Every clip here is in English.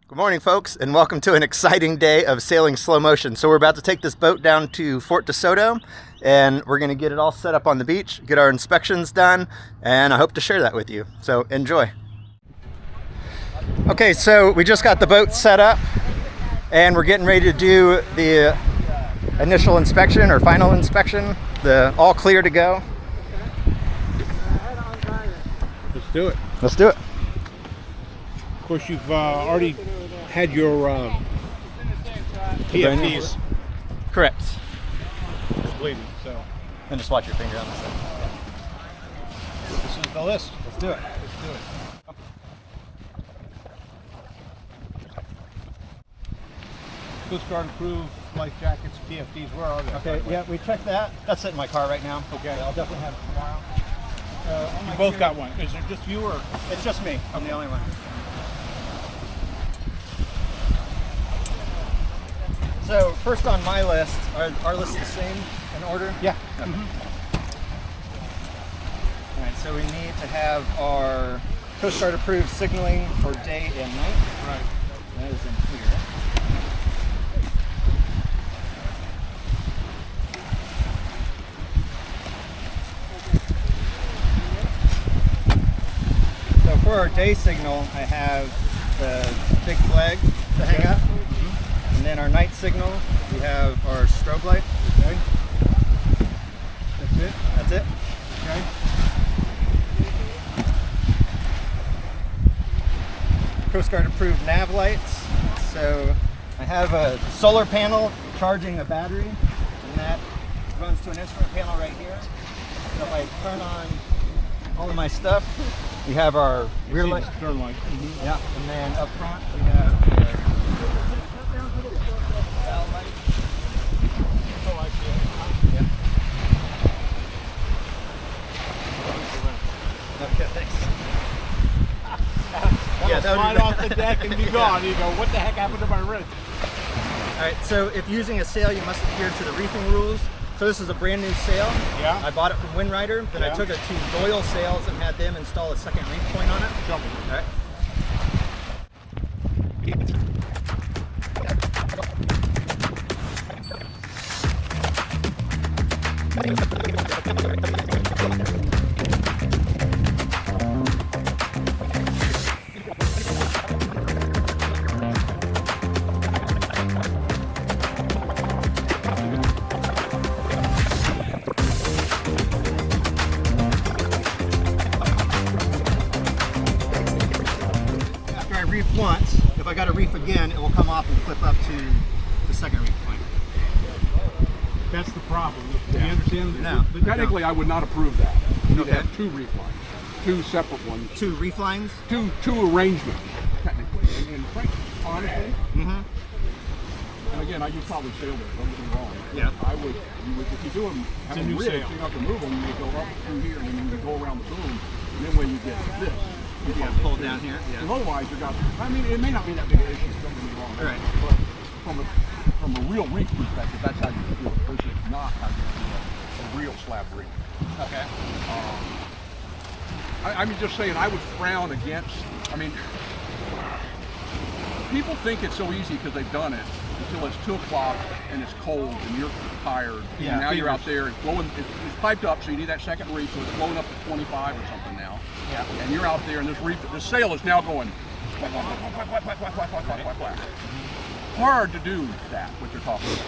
Good morning, folks, and welcome to an exciting day of sailing slow motion. So we're about to take this boat down to Fort DeSoto, and we're going to get it all set up on the beach, get our inspections done, and I hope to share that with you. So enjoy. Okay, so we just got the boat set up, and we're getting ready to do the initial inspection or final inspection, the all clear to go. Let's do it. Let's do it. Of course, you've already had your PFDs Correct. completed, so And just watch your finger on this thing. this is the list. Let's do it. Let's do it. Coast Guard approved life jackets, PFDs. Where are they? Okay, yeah, we checked that. That's in my car right now. Okay. I'll definitely have it tomorrow. You both got one. Is it just you or? It's just me. I'm the only one. So first on my list, our list the same in order? Yeah. Okay. All right, so we need to have our Coast Guard approved signaling for day and night. Right. That is in here. So for our day signal, I have the big flag to hang up. And then our night signal, we have our strobe light. Okay. That's it. That's it. Okay. Coast Guard approved nav lights. So I have a solar panel charging a battery, and that runs to an instrument panel right here. So if I turn on all of my stuff, we have our rear light. Turn light. Yeah, and then up front we have the bow light. Yeah. Okay, thanks. Yeah, that would Slide be off the deck and be gone. You go, what the heck happened to my wrist? All right, so if using a sail, you must adhere to the reefing rules. So this is a brand new sail. Yeah. I bought it from Windrider, then I Yeah. took it to Doyle Sails and had them install a second reef point on it. Jump it. All right. After I reef once, if I got to reef again, it will come off and flip up to the second reef point. That's the problem. Do you understand? No. Technically, I would not approve that. You Okay. have two reef lines, two separate ones, Two reef lines. two arrangements, technically. And frankly, honestly, and again, you probably sailed it, don't get me wrong. Yeah. You would, if you do them, have a them new rigged, sail. so you don't have to move them, you go up through here, and then you go around the boom, and then when you get this, you Yeah, follow pull this. down here. And Yeah. otherwise, you got, I mean, it may not be that big an issue, don't get me wrong. All right. But from a real reef perspective, that's how you do it, versus not how you do a real slab reef. Okay. I'm just saying, I would frown against, I mean, people think it's so easy because they've done it until it's 2 o'clock and it's cold and you're tired. Yeah, And now you're fevers. out there, it's blowing, it's piped up, so you need that second reef, so it's blowing up to 25 or something now. Yeah. And you're out there and this sail is now going, hard to do that, what you're talking about.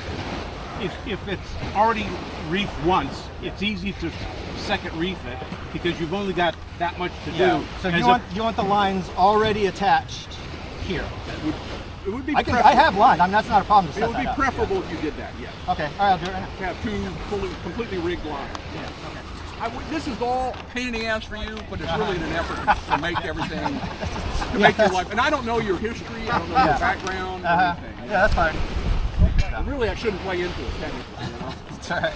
If it's already reefed once, it's easy to second reef it because you've only got that much to do. So As you want the lines already attached here? It would be I preferable. have line. I mean, that's not a problem to set It would be that up. preferable if you did that, yes. Okay. All right, I'll do it right now. Have two completely rigged lines. This is all pain in the ass for you, but it's really in an effort to make everything, to make your life. And I don't know your history, I don't know your background, or anything. Yeah, that's fine. But really, I shouldn't play into it technically. You know? It's all right.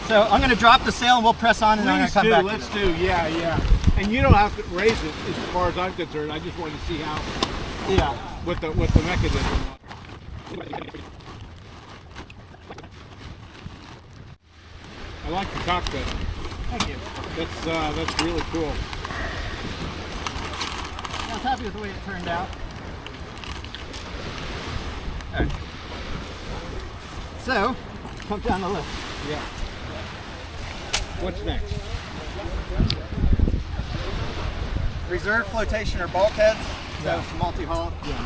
So I'm going to drop the sail and we'll press on, and then I'm going Please to come do, back. let's do, yeah. And you don't have to raise it as far as I'm concerned. I just wanted to see how, Yeah. what the mechanism. I like the cockpit. Thank you. That's really cool. Yeah, happy with the way it turned out. All right. So, come down the list. Yeah. What's next? Reserve flotation or bulkheads. So it's multi-hull. Yeah.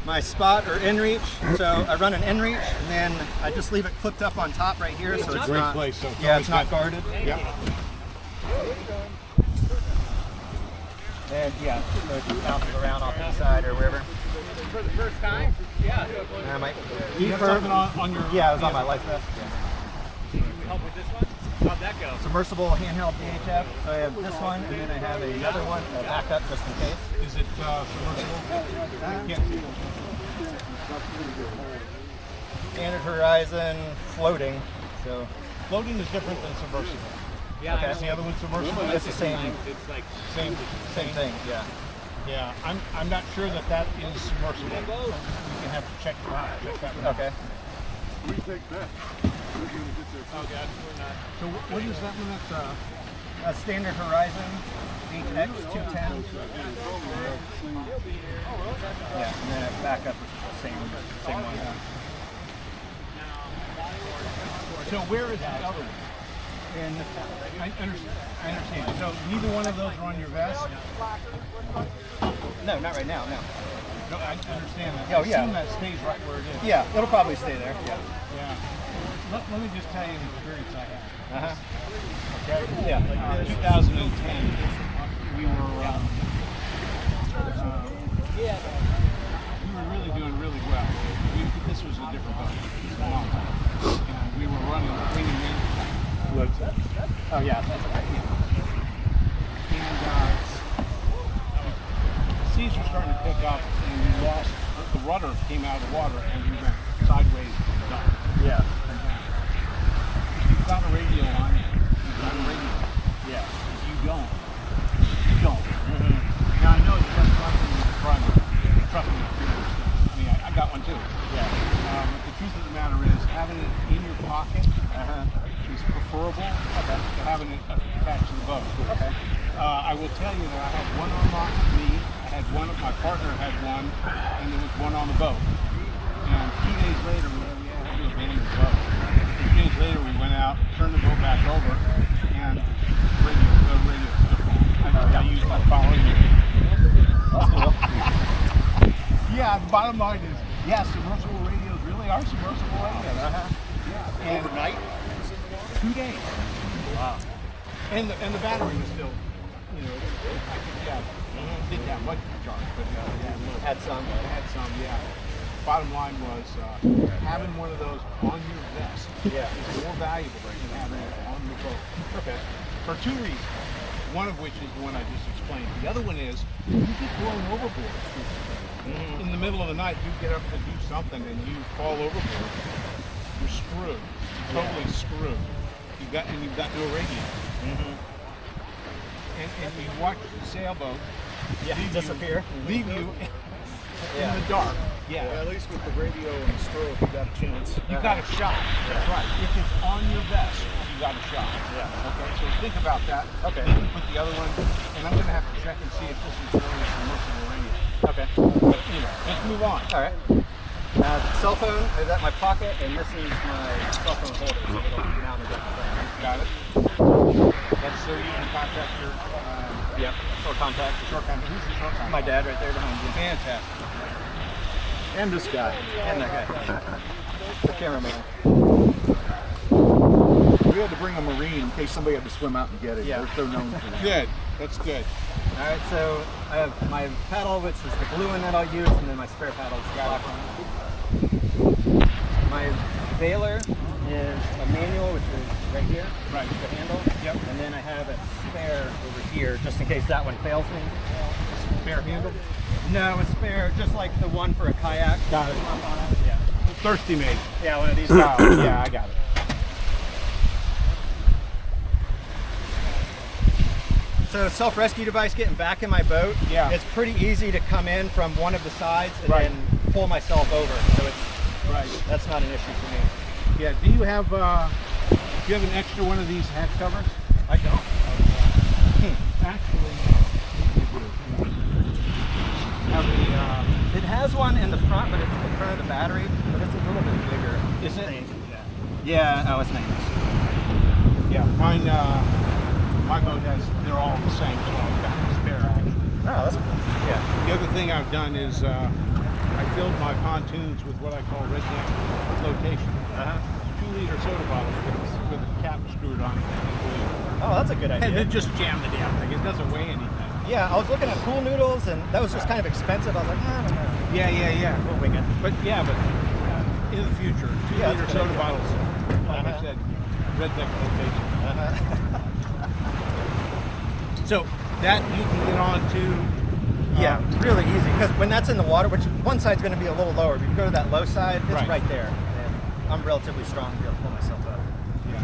My spot or in reach. So I run an in reach, and then I just leave it clipped up on top right here, so it's Great not. place. So Yeah, it's not guarded. Yeah. And yeah, so it just bounces around off to the side or wherever. For the first time? Yeah. And I might. You have something on your. Yeah, it was on my life vest. Can we help with this one? How'd that go? Submersible handheld VHF. So I have this one, and then I have another one, a backup just in case. Is it submersible? Can't see it. Standard horizon floating. So Floating is different than submersible. Yeah, Okay. I Is the other one submersible? it's the same It's like Same thing. Yeah. Yeah, I'm not sure that is submersible. You can have to check that one. Okay. oh god, we're not. So what is that one? That's A standard horizon HX 210. Yeah, and then a backup same one. So where is the other one? And I understand. So neither one of those are on your vest? no, not right now. No. No, I understand that. Oh, I yeah. assume that stays right where it is. Yeah, it'll probably stay there. Yeah. Yeah. Let me just tell you the experience I had. Okay. Yeah. Like this. 2010, we were really doing really well. This was a different boat. A long time. And we were running cleaning in. Oh yeah, that's okay. And the seas were starting to pick up, and we lost the rudder came out of the water, and we went sideways down. Yeah. You've got a radio on you. You've got a radio. Yeah. If you don't, you don't. Now I know it's just something in the front, trucking experience. I mean, I got one too. Yeah. But the truth of the matter is, having it in your pocket is preferable to having it attached to the boat. Okay. I will tell you that I had one on me, I had one, my partner had one, and there was one on the boat. And 2 days later, we had to abandon the boat. 2 days later, we went out, turned the boat back over, and the radio still on. I used my following. Yeah, the bottom line is, yes, submersible radios really are submersible radios. Yeah. And Overnight? 2 days. Wow. And the battery was still, you know, didn't have much charge, but Had some. had some, yeah. Bottom line was having one of those on your vest is more valuable than having it on the boat. Okay. For two reasons. One of which is the one I just explained. The other one is you get blown overboard. In the middle of the night, you get up to do something and you fall overboard. You're screwed. Totally screwed. You've got no radio. And you watch the sailboat Disappear. leave you in the dark. Yeah. At least with the radio and the stroke, you got a chance. You got a shot. That's right. If it's on your vest, you got a shot. Yeah. Okay, so think about that. Okay. Put the other one, and I'm going to have to check and see if this is really a submersible radio. Okay. But, you know, let's move on. All right. Cell phone is at my pocket, and this is my cell phone holder. So it'll mount a different thing. Got it? That's so you can contact your Short contact. short contact. Who's the short contact? My dad right there behind you. Fantastic. And this guy. And that guy. The cameraman. We had to bring a Marine in case somebody had to swim out and get it. Yeah. They're known for that. Good. That's good. All right, so I have my paddle, which is the blue one that I'll use, and then my spare paddle is the black one. My bailer is a manual, which is right here, Right. the handle. Yep. And then I have a spare over here, just in case that one fails me. Spare handle. No, a spare, just like the one for a kayak. Got it. Yeah. Thirsty made. Yeah, one of these. Yeah, I got it. So self-rescue device getting back in my boat. Yeah. It's pretty easy to come in from one of the sides and Right. then pull myself over. So Right. that's not an issue for me. Yeah. Do you have an extra one of these hatch covers? I don't. Actually, It has one in the front, but it's in front of the battery, but it's a little bit bigger. Is it? Yeah, oh, it's nice. Yeah, mine, my boat has, they're all the same, so I've got a spare actually. Oh, that's cool. Yeah. The other thing I've done is I filled my pontoons with what I call redneck flotation. 2-liter soda bottle with a cap screwed on it. Oh, that's a good idea. And then just jam the damn thing. It doesn't weigh anything. Yeah, I was looking at pool noodles, and that was just kind of expensive. I was like, I don't know. Yeah. We'll wing it. But in the future, 2-liter soda bottles, like I said, redneck flotation. So that you can get on to. Yeah, really easy. Because when that's in the water, which one side's going to be a little lower, but if you go to that low side, it's right there. And I'm relatively strong to be able to pull myself up. Yeah.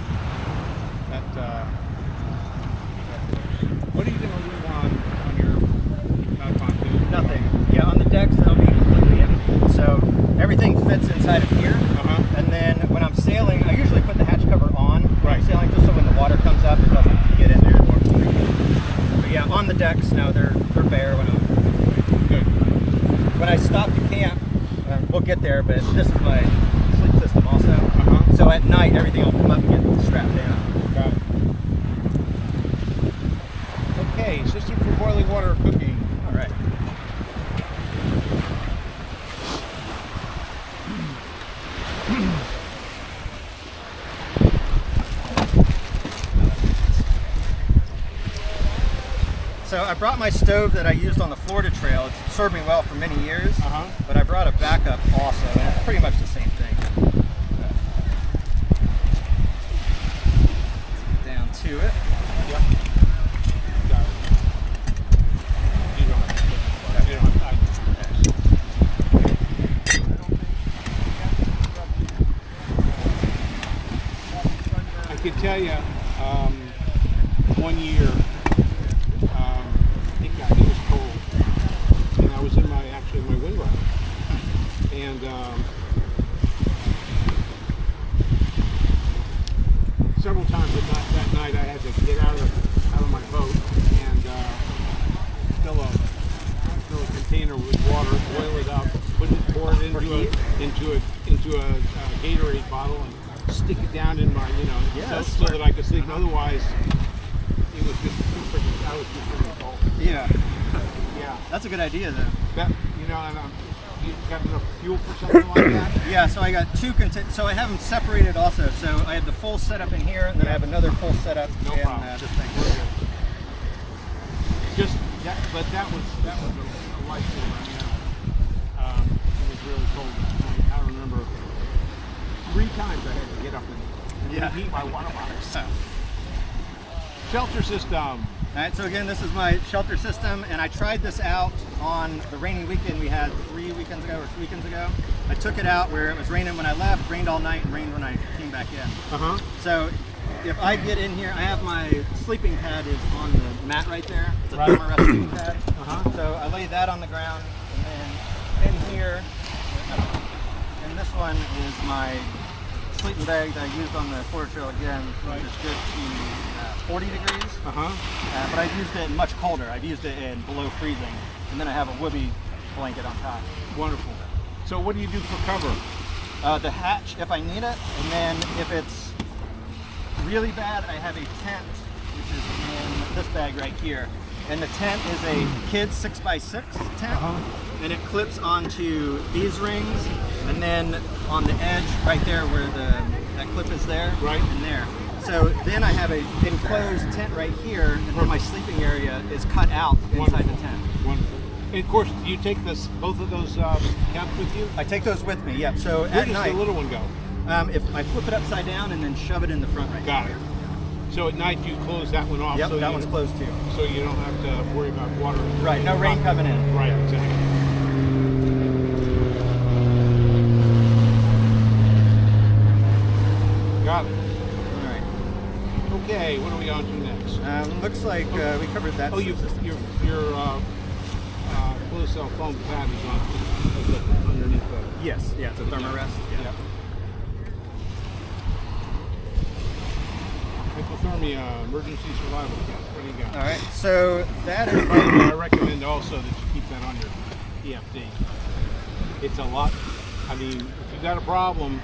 What are you going to leave on your pontoon? Nothing. Yeah, on the decks, they'll be completely empty. So everything fits inside of here. And then when I'm sailing, I usually put the hatch cover on when I'm sailing, just so when the water comes up, it doesn't get in there. But yeah, on the decks, no, they're bare when I'm good. When I stop to camp, we'll get there, but this is my sleep system also. So at night, everything will come up and get strapped down. Got it. Okay, system for boiling water or cooking. All right. So I brought my stove that I used on the Florida Trail. It's served me well for many years, but I brought a backup also, and it's pretty much the same thing. Down to it. Yep. Got it. You don't have to. I can tell you, 1 year. It was cold, and I was in my wind rider, and several times that night I had to get out of my boat and fill a container with water, boil it up, pour it into a Gatorade bottle, and stick it down in my so that I could sleep. Otherwise, it was just too freaking. I was just freaking cold. Yeah. Yeah. That's a good idea, though. That and you got enough fuel for something like that? Yeah, so I got two so I have them separated also. So I have the full setup in here, and then I have another full setup in this thing. But that was a lifesaver. It was really cold that night. I remember 3 times I had to get up and reheat my water box. Shelter system. All right, so again, this is my shelter system, and I tried this out on the rainy weekend we had 3 weekends ago or 2 weekends ago. I took it out where it was raining when I left, rained all night, and rained when I came back in. So if I get in here, I have my sleeping pad is on the mat right there. It's a thermarest sleeping pad. So I lay that on the ground, and then in here, and this one is my sleeping bag that I used on the Florida Trail again, which is good to 40 degrees. But I've used it much colder. I've used it in below freezing, and then I have a whoopee blanket on top. Wonderful. So what do you do for cover? The hatch if I need it, and then if it's really bad, I have a tent, which is in this bag right here. And the tent is a kid's 6x6 tent, and it clips onto these rings, and then on the edge right there where that clip is there, and there. So then I have a enclosed tent right here, and then my sleeping area is cut out inside the tent. Wonderful. And of course, do you take both of those caps with you? I take those with me, yep. So Where at does night, the little one go? If I flip it upside down and then shove it in the front right Got it. So at night you close that one off. Yep, so that one's closed too. So you don't have to worry about water. Right, no rain coming in. Right, exactly. Got it. All right. Okay, what are we on to next? Looks like we covered that. Your closed cell foam pad is on underneath the. Yes, yeah, it's a thermarest. Yeah. I Hypothermia emergency survival kit. What do you got? All right, so that is I recommend also that you keep that on your EFD. It's a lot. I mean, if you've got a problem,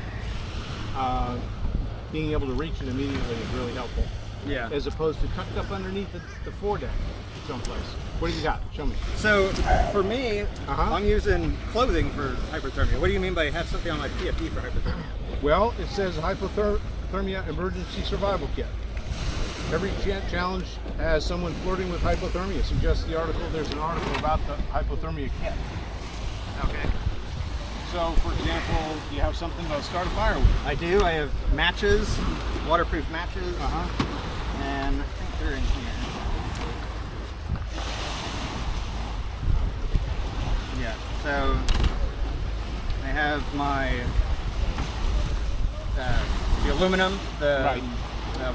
being able to reach it immediately is really helpful. yeah. As opposed to tucked up underneath the foredeck someplace. What do you got? Show me. So for me, Uh-huh. I'm using clothing for hypothermia. What do you mean by have something on my PFD for hypothermia? Well, it says hypothermia emergency survival kit. Every challenge has someone flirting with hypothermia. Suggests the article. There's an article about the hypothermia kit. Okay. So, for example, you have something to start a fire with. I do. I have matches, waterproof matches, and I think they're in here. Yeah. So I have my the aluminum, the Right.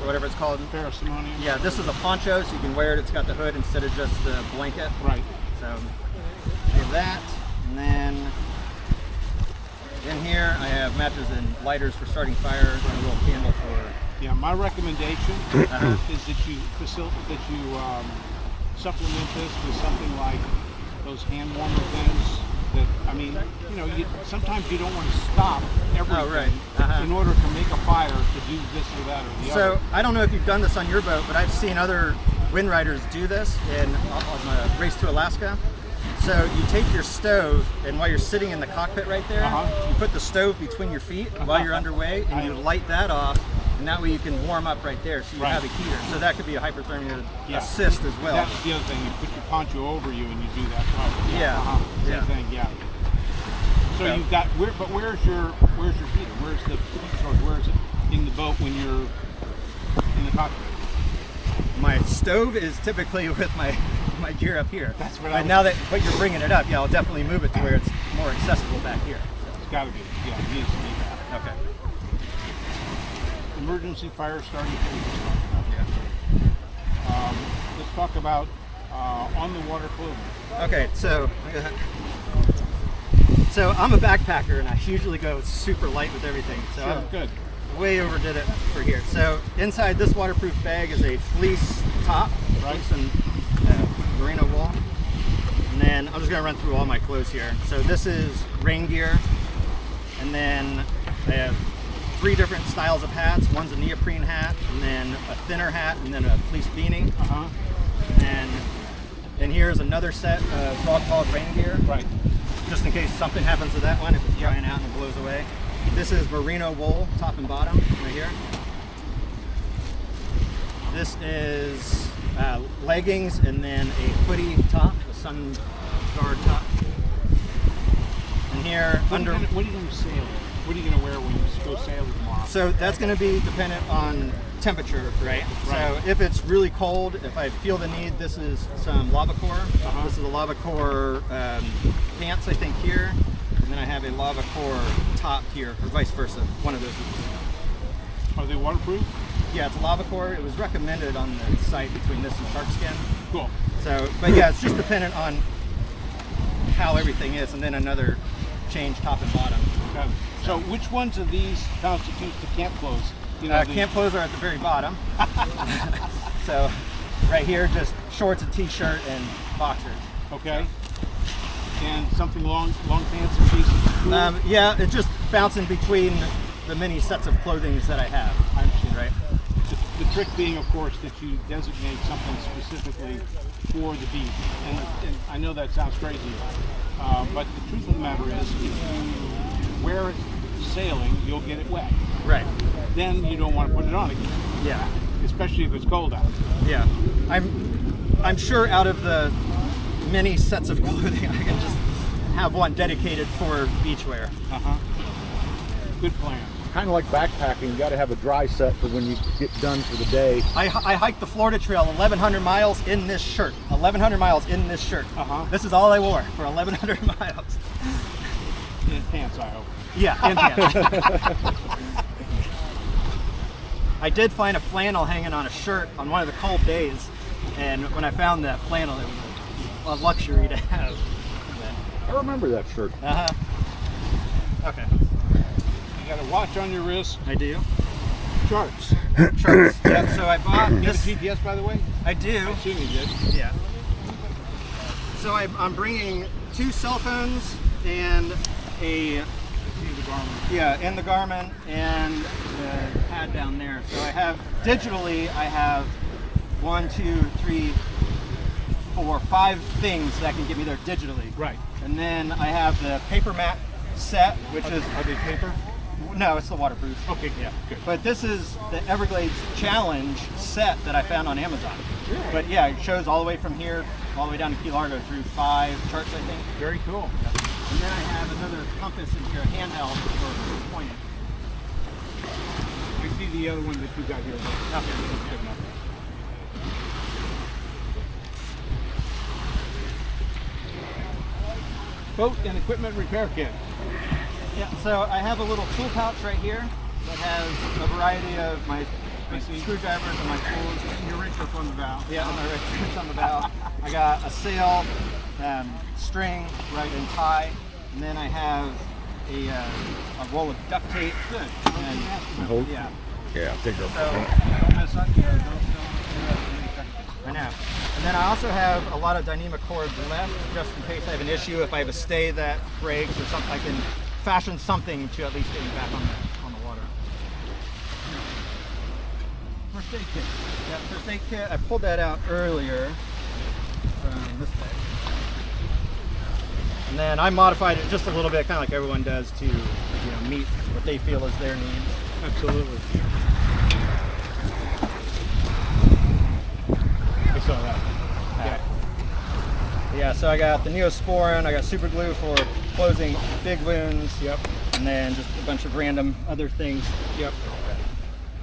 whatever it's called. Parasimonium. Yeah, this is a poncho, so you can wear it. It's got the hood instead of just the blanket. Right. So I have that, and then in here I have matches and lighters for starting fires, and a little candle for. Yeah. My recommendation is that you supplement this with something like those hand warmer things. That I mean, you know, sometimes you don't want to stop everything Oh, right. in order to make a fire to do this or that or the So other. I don't know if you've done this on your boat, but I've seen other wind riders do this on a race to Alaska. So you take your stove, and while you're sitting in the cockpit right there, you put the stove between your feet while you're underway, and you light that off, and that way you can warm up right there. So you have a heater. So that could be a hypothermia assist as well. That's the other thing. You put your poncho over you and you do that. Right. Yeah. Same Yeah. thing. Yeah. So you've got but where's your heater? Where's the heat source? Where is it in the boat when you're in the cockpit? My stove is typically with my gear up here. That's what But now that you're bringing it up, yeah, I'll definitely move it to where it's more accessible back here. It's got to be. Yeah, it needs to be that. Okay. Emergency fire starting food. Yeah. Let's talk about on the water clothing. Okay, so I'm a backpacker, and I usually go super light with everything. So Sure, I'm good. way overdid it for here. So inside this waterproof bag is a fleece top, Right. fleece and merino wool. And then I'm just gonna run through all my clothes here. So this is rain gear, and then I have 3 different styles of hats. One's a neoprene hat, and then a thinner hat, and then a fleece beanie. And then here's another set of frog-called rain gear. Right. Just in case something happens to that one, if it's drying out and it blows away. This is merino wool, top and bottom, right here. This is leggings, and then a hoodie top, a sun guard top. And here, What are you going to sail in? What are you going to wear when you go sailing tomorrow? so that's going to be dependent on temperature, right? So if it's really cold, if I feel the need, this is some lava core. This is a lava core pants, I think, here. And then I have a lava core top here, or vice versa. One of those. Are they waterproof? Yeah, it's a lava core. It was recommended on the site between this and shark skin. Cool. So, but yeah, it's just dependent on how everything is, and then another change top and bottom. Got it. So which ones of these constitute the camp clothes? You know, Camp clothes are at the very bottom. So right here, just shorts, a t-shirt, and boxers. Okay. And something long pants and pieces. Yeah, it's just bouncing between the many sets of clothing that I have. I understand. Right. The trick being, of course, that you designate something specifically for the beach. And I know that sounds crazy, but the truth of the matter is, if you wear it sailing, you'll get it wet. Right. Then you don't want to put it on again. Yeah. Especially if it's cold out. Yeah. I'm sure out of the many sets of clothing, I can just have one dedicated for beach wear. Good plan. Kind of like backpacking, you got to have a dry set for when you get done for the day. I hiked the Florida Trail 1,100 miles in this shirt. 1,100 miles in this shirt. This is all I wore for 1,100 miles. In pants, I hope. Yeah, in pants. I did find a flannel hanging on a shirt on one of the cold days, and when I found that flannel, it was a luxury to have. I remember that shirt. Okay. You got a watch on your wrist. I do. charts. Charts. Yep. So I bought You have this. a GPS, by the way? I do. I assume you did. Yeah. So I'm bringing 2 cell phones and a and the Garmin and the pad down there. So I have digitally. I have 1, 2, 3, 4, 5 things that can get me there digitally. Right. And then I have the paper mat set, which is Are they paper? no, it's the waterproof. Okay, yeah, good. But this is the Everglades Challenge set that I found on Amazon. Really? But yeah, it shows all the way from here, all the way down to Key Largo through 5 charts, I think. Very cool. And then I have another compass in here, handheld for pointing. I see the other one that you got here. Okay. That's good enough. Boat and equipment repair kit. Yeah, so I have a little tool pouch right here that has a variety of my screwdrivers and my tools. Your wrench hook on the valve. Yeah, and my wrench on the bow. I got a sail, string, right, and tie. And then I have a roll of duct tape. Good. And, Hold. yeah. Yeah, take her. So, Don't mess up here. I know. And then I also have a lot of Dyneema cords left, just in case I have an issue. If I have a stay that breaks or something, I can fashion something to at least get me back on the water. First aid kit. Yeah, first aid kit. I pulled that out earlier from this bag. And then I modified it just a little bit, kind of like everyone does, to meet what they feel is their needs. Absolutely. I saw that. Yeah, so I got the Neosporin, I got super glue for closing big wounds. Yep. And then just a bunch of random other things. Yep.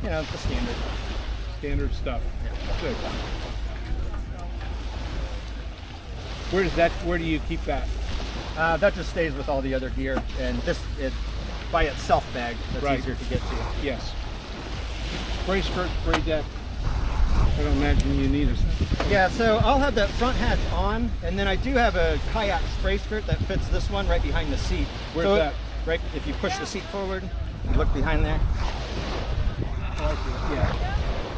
You know, the standard. Standard stuff. Yeah. Good. Where do you keep that? That just stays with all the other gear, and this it by itself bag that's Right. easier to get to. Yes. Spray skirt, spray deck. I don't imagine you need a. Yeah, so I'll have that front hatch on, and then I do have a kayak spray skirt that fits this one right behind the seat. Where's So that? Right, if you push the seat forward, and look behind there. Yeah.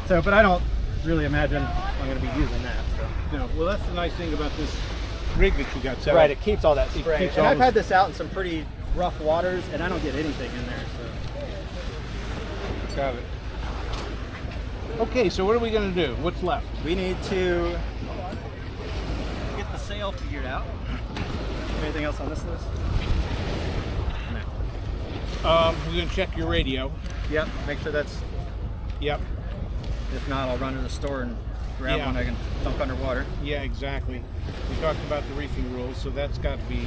So, but I don't really imagine I'm going to be using that. So. No. Well, that's the nice thing about this rig that you got set Right, up. it keeps all that spray. keeps And all I've the- had this out in some pretty rough waters, and I don't get anything in there. So. Got it. Okay, so what are we going to do? What's left? We need to get the sail figured out. Anything else on this list? No. We're going to check your radio. Yep, make sure that's, Yep. if not, I'll run to the store and grab Yeah. one I can dunk underwater. Yeah, exactly. We talked about the reefing rules, so that's got to be.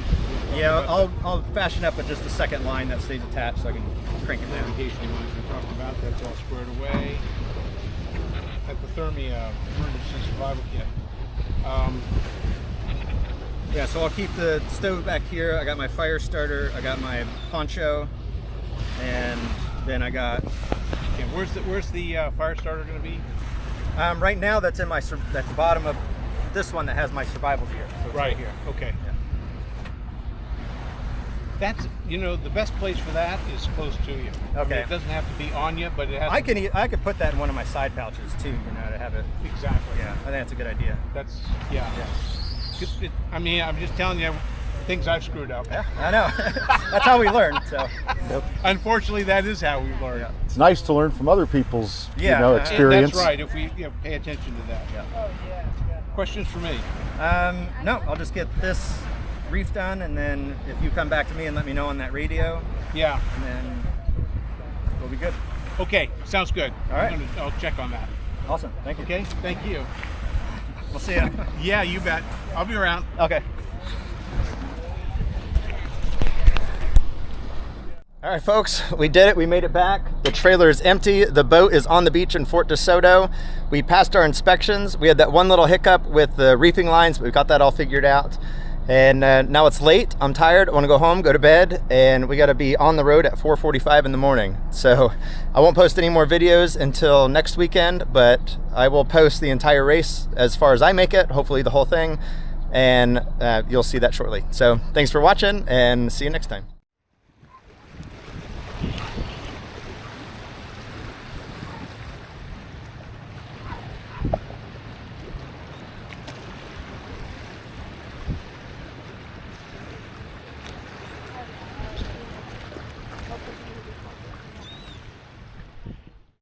Yeah, I'll fashion up with just a second line that stays attached so I can crank it down. Navigation lines we talked about. That's all squared away. Hypothermia emergency survival kit. Yeah, so I'll keep the stove back here. I got my fire starter, I got my poncho, and then I got, Yeah, where's the fire starter going to be? right now that's in my, that's the bottom of this one that has my survival gear. So it's Right here. Okay. Yeah. That's the best place for that is close to you. I mean, Okay. it doesn't have to be on you, but it has. I could put that in one of my side pouches too, to have it. Exactly. Yeah, I think that's a good idea. That's yeah. I mean, I'm just telling you things I've screwed up. Yeah, I know. That's how we learn. So. Unfortunately, that is how we learn. Yeah. It's nice to learn from other people's, Yeah, And experience. that's right. If we pay attention to that. Yeah. Questions for me? No, I'll just get this reef done, and then if you come back to me and let me know on that radio, Yeah. and then we'll be good. Okay. Sounds good. All right. I'll check on that. Awesome. Thank you. Okay. Thank you. We'll see you. Yeah, you bet. I'll be around. Okay. All right, folks, we did it. We made it back. The trailer is empty. The boat is on the beach in Fort DeSoto. We passed our inspections. We had that one little hiccup with the reefing lines, but we got that all figured out. And now it's late. I'm tired. I want to go home, go to bed, and we got to be on the road at 4:45 in the morning. So I won't post any more videos until next weekend, but I will post the entire race as far as I make it, hopefully the whole thing, and you'll see that shortly. So thanks for watching, and see you next time.